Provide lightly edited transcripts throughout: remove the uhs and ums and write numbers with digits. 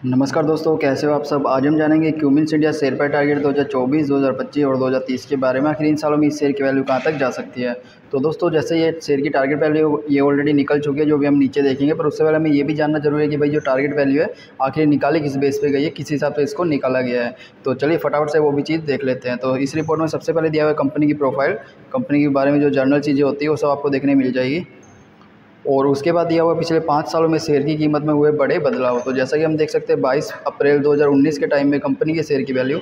नमस्कार दोस्तों, कैसे हो आप सब। आज हम जानेंगे Cummins India share price target 2024, 2025 और 2030 के बारे में। आखिर इन सालों में इस शेयर की वैल्यू कहां तक जा सकती है। तो दोस्तों, जैसे ये शेयर की टारगेट वैल्यू ये ऑलरेडी निकल चुकी है, जो भी हम नीचे देखेंगे। पर उससे पहले हमें ये भी जानना जरूरी है कि भाई जो टारगेट वैल्यू है आखिर निकाली किस बेस पे गई है, किस हिसाब से इसको निकाला गया है। तो चलिए फटाफट से वो भी चीज़ देख लेते हैं। तो इस रिपोर्ट में सबसे पहले दिया हुआ है कंपनी की प्रोफाइल, कंपनी के बारे में जो जर्नल चीज़ें होती है वो सब आपको देखने मिल जाएगी। और उसके बाद दिया हुआ पिछले 5 सालों में शेयर की कीमत में हुए बड़े बदलाव। तो जैसा कि हम देख सकते हैं 22 अप्रैल 2019 के टाइम में कंपनी के शेयर की वैल्यू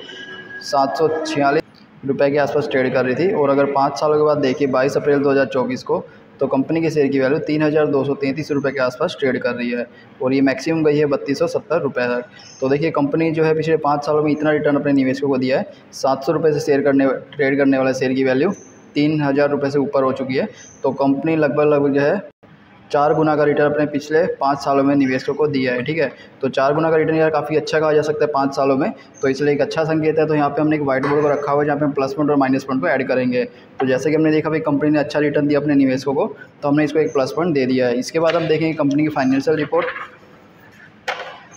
746 रुपये के आसपास ट्रेड कर रही थी। और अगर 5 सालों के बाद देखिए 22 अप्रैल 2024 को, तो कंपनी के शेयर की वैल्यू 3233 रुपये के आसपास ट्रेड कर रही है। और ये मैक्सिमम गई है 3270 रुपये तक। तो देखिए कंपनी जो है पिछले 5 सालों में इतना रिटर्न अपने निवेशकों को दिया है। 700 रुपये से ट्रेड करने वाले शेयर की वैल्यू 3000 रुपये से ऊपर हो चुकी है। तो कंपनी लगभग जो है 4 गुना का रिटर्न अपने पिछले 5 सालों में निवेशकों को दिया है। ठीक है, तो 4 गुना का रिटर्न यार काफ़ी अच्छा कहा जा सकता है 5 सालों में। तो इसलिए एक अच्छा संकेत है। तो यहाँ पे हमने एक व्हाइट बोर्ड को रखा हुआ है जहाँ पे हम प्लस पॉइंट और माइनस पॉइंट को ऐड करेंगे। तो जैसे कि हमने देखा भाई कंपनी ने अच्छा रिटर्न दिया अपने निवेशकों को, तो हमने इसको एक प्लस पॉइंट दे दिया है। इसके बाद हम देखेंगे कंपनी की फाइनेंशियल रिपोर्ट।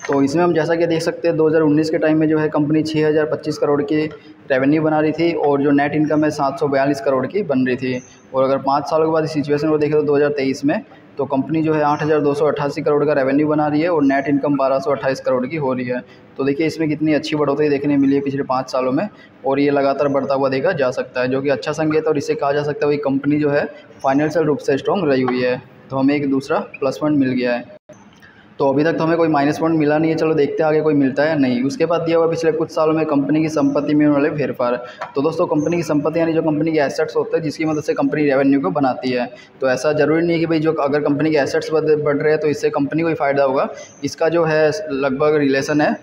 तो इसमें हम जैसा कि देख सकते हैं 2019 के टाइम में जो है कंपनी 6025 करोड़ की रेवेन्यू बना रही थी और जो नेट इनकम है 742 करोड़ की बन रही थी। और अगर 5 सालों के बाद इस सिचुएशन को देखें तो 2023 में तो कंपनी जो है 8288 करोड़ का रेवेन्यू बना रही है और नेट इनकम 1228 करोड़ की हो रही है। तो देखिए इसमें कितनी अच्छी बढ़ोतरी देखने मिली है पिछले 5 सालों में। और ये लगातार बढ़ता हुआ देखा जा सकता है, जो कि अच्छा संकेत है। और इससे कहा जा सकता है भाई कंपनी जो है फाइनेंशियल रूप से स्ट्रॉन्ग रही हुई है। तो हमें एक दूसरा प्लस पॉइंट मिल गया है। तो अभी तक तो हमें कोई माइनस पॉइंट मिला नहीं है। चलो देखते हैं आगे कोई मिलता है या नहीं। उसके बाद दिया हुआ पिछले कुछ सालों में कंपनी की संपत्ति में होने वाले फेरफार। तो दोस्तों कंपनी की संपत्ति यानी जो कंपनी के एसेट्स होते हैं जिसकी मदद से कंपनी रेवेन्यू को बनाती है। तो ऐसा ज़रूरी नहीं है कि भाई जो अगर कंपनी के एसेट्स बढ़ रहे हैं तो इससे कंपनी को ही फ़ायदा होगा। इसका जो है लगभग रिलेशन है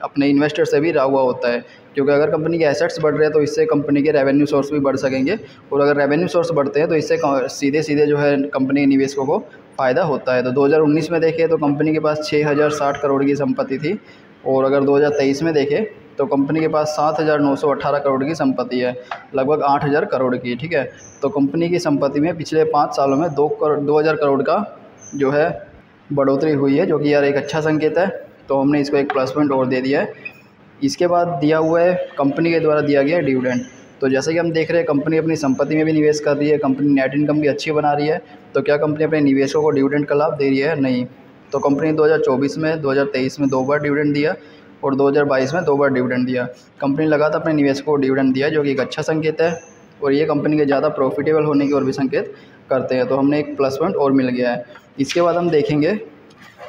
अपने इन्वेस्टर से भी रहा हुआ होता है। क्योंकि अगर कंपनी के एसेट्स बढ़ रहे हैं तो इससे कंपनी के रेवेन्यू सोर्स भी बढ़ सकेंगे। और अगर रेवेन्यू सोर्स बढ़ते हैं तो इससे सीधे सीधे जो है कंपनी के निवेशकों को फ़ायदा होता है। तो 2019 में देखें तो कंपनी के पास 6060 करोड़ की संपत्ति थी। और अगर 2023 में देखें तो कंपनी के पास 7918 करोड़ की संपत्ति है, लगभग 8000 करोड़ की। ठीक है, तो कंपनी की संपत्ति में पिछले 5 सालों में 2000 करोड़ का जो है बढ़ोतरी हुई है, जो कि यार एक अच्छा संकेत है। तो हमने इसको एक प्लस पॉइंट और दे दिया है। इसके बाद दिया हुआ है कंपनी के द्वारा दिया गया डिविडेंड। तो जैसे कि हम देख रहे हैं कंपनी अपनी संपत्ति में भी निवेश कर रही है, कंपनी नेट इनकम भी अच्छी बना रही है। तो क्या कंपनी अपने निवेशकों को डिविडेंड का लाभ दे रही है? नहीं। तो कंपनी 2024 में, 2023 में 2 बार डिविडेंड दिया और 2022 में 2 बार डिविडेंड दिया। कंपनी लगातार अपने निवेशकों को डिविडेंड दिया, जो कि एक अच्छा संकेत है। और ये कंपनी के ज़्यादा प्रॉफिटेबल होने की ओर भी संकेत करते हैं। तो हमने एक प्लस पॉइंट और मिल गया है। इसके बाद हम देखेंगे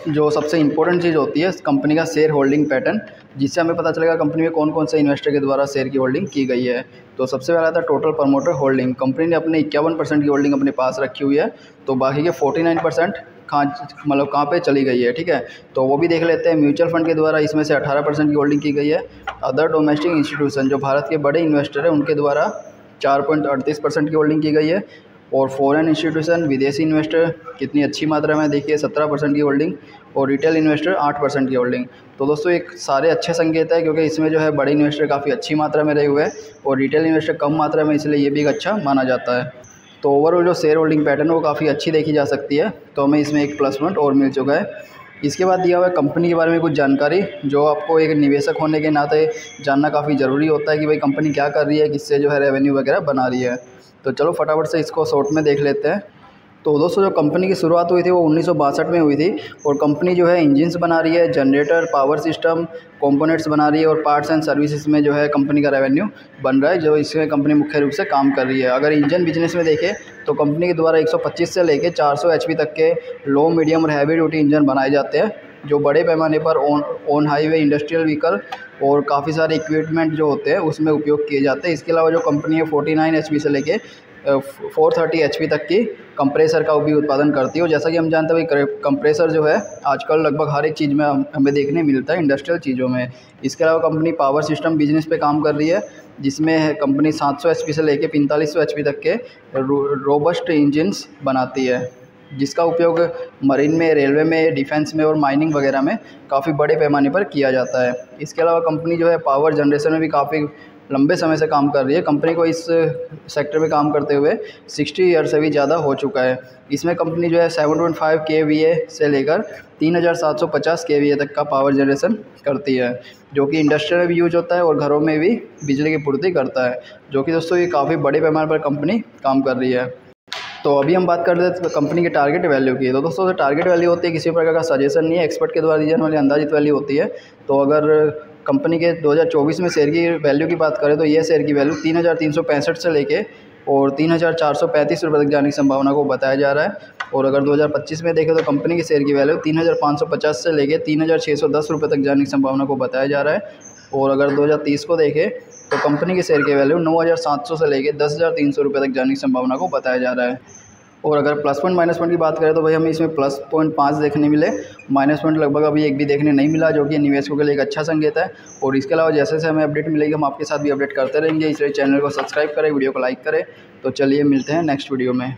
जो सबसे इम्पोर्टेंट चीज़ होती है कंपनी का शेयर होल्डिंग पैटर्न, जिससे हमें पता चलेगा कंपनी में कौन कौन से इन्वेस्टर के द्वारा शेयर की होल्डिंग की गई है। तो सबसे पहला था टोटल प्रमोटर होल्डिंग। कंपनी ने अपने 51% की होल्डिंग अपने पास रखी हुई है। तो बाकी के 49% कहाँ पे चली गई है। ठीक है, तो वो भी देख लेते हैं। म्यूचुअल फंड के द्वारा इसमें से 18% की होल्डिंग की गई है। अदर डोमेस्टिक इंस्टीट्यूशन जो भारत के बड़े इन्वेस्टर हैं उनके द्वारा 4.38% की होल्डिंग की गई है। और फॉरेन इंस्टीट्यूशन विदेशी इन्वेस्टर कितनी अच्छी मात्रा में देखिए 17% की होल्डिंग। और रिटेल इन्वेस्टर 8% की होल्डिंग। तो दोस्तों एक सारे अच्छे संकेत है, क्योंकि इसमें जो है बड़े इन्वेस्टर काफ़ी अच्छी मात्रा में रहे हुए हैं और रिटेल इन्वेस्टर कम मात्रा में, इसलिए ये भी एक अच्छा माना जाता है। तो ओवरऑल जो शेयर होल्डिंग पैटर्न है वो काफ़ी अच्छी देखी जा सकती है। तो हमें इसमें एक प्लस पॉइंट और मिल चुका है। इसके बाद दिया हुआ है कंपनी के बारे में कुछ जानकारी, जो आपको एक निवेशक होने के नाते जानना काफ़ी ज़रूरी होता है कि भाई कंपनी क्या कर रही है, किससे जो है रेवेन्यू वगैरह बना रही है। तो चलो फटाफट से इसको शॉर्ट में देख लेते हैं। तो दोस्तों जो कंपनी की शुरुआत हुई थी वो 1962 में हुई थी। और कंपनी जो है इंजन्स बना रही है, जनरेटर, पावर सिस्टम, कंपोनेंट्स बना रही है और पार्ट्स एंड सर्विसेज में जो है कंपनी का रेवेन्यू बन रहा है, जो इसमें कंपनी मुख्य रूप से काम कर रही है। अगर इंजन बिजनेस में देखें तो कंपनी के द्वारा 125 से लेकर 400 HP तक के लो, मीडियम और हैवी ड्यूटी इंजन बनाए जाते हैं, जो बड़े पैमाने पर ऑन हाईवे इंडस्ट्रियल व्हीकल और काफ़ी सारे इक्विपमेंट जो होते हैं उसमें उपयोग किए जाते हैं। इसके अलावा जो कंपनी है 49 HP से लेके 430 HP तक की कंप्रेसर का भी उत्पादन करती है। और जैसा कि हम जानते हैं भाई कंप्रेसर जो है आजकल लगभग हर एक चीज़ में हमें देखने मिलता है, इंडस्ट्रियल चीज़ों में। इसके अलावा कंपनी पावर सिस्टम बिजनेस पे काम कर रही है, जिसमें कंपनी 700 HP से लेके 4500 HP तक के रोबस्ट इंजन्स बनाती है, जिसका उपयोग मरीन में, रेलवे में, डिफेंस में और माइनिंग वगैरह में काफ़ी बड़े पैमाने पर किया जाता है। इसके अलावा कंपनी जो है पावर जनरेशन में भी काफ़ी लंबे समय से काम कर रही है। कंपनी को इस सेक्टर में काम करते हुए 60 ईयर से भी ज़्यादा हो चुका है। इसमें कंपनी जो है 7.5 kVA से लेकर 3750 kVA तक का पावर जनरेशन करती है, जो कि इंडस्ट्रियल में भी यूज होता है और घरों में भी बिजली की पूर्ति करता है, जो कि दोस्तों ये काफ़ी बड़े पैमाने पर कंपनी काम कर रही है। तो अभी हम बात कर रहे थे कंपनी के टारगेट वैल्यू की। तो दोस्तों टारगेट वैल्यू होती है किसी प्रकार का सजेशन नहीं है, एक्सपर्ट के द्वारा दी जाने वाली अंदाजित वैल्यू होती है। तो अगर कंपनी के 2024 में शेयर की वैल्यू की बात करें तो ये शेयर की वैल्यू 3365 से लेके और 3435 रुपये तक जाने की संभावना को बताया जा रहा है। और अगर 2025 में देखें तो कंपनी के शेयर की वैल्यू 3550 से लेके 3610 रुपये तक जाने की संभावना को बताया जा रहा है। और अगर 2030 को देखें तो कंपनी के शेयर की वैल्यू 9700 से लेके 10300 रुपये तक जाने की संभावना को बताया जा रहा है। और अगर प्लस पॉइंट माइनस पॉइंट की बात करें तो भाई हमें इसमें +0.5 देखने मिले, माइनस पॉइंट लगभग अभी एक भी देखने नहीं मिला, जो कि निवेशकों के लिए एक अच्छा संकेत है। और इसके अलावा जैसे जैसे हमें अपडेट मिलेगी हम आपके साथ भी अपडेट करते रहेंगे, इसलिए चैनल को सब्सक्राइब करें, वीडियो को लाइक करें। तो चलिए मिलते हैं नेक्स्ट वीडियो में।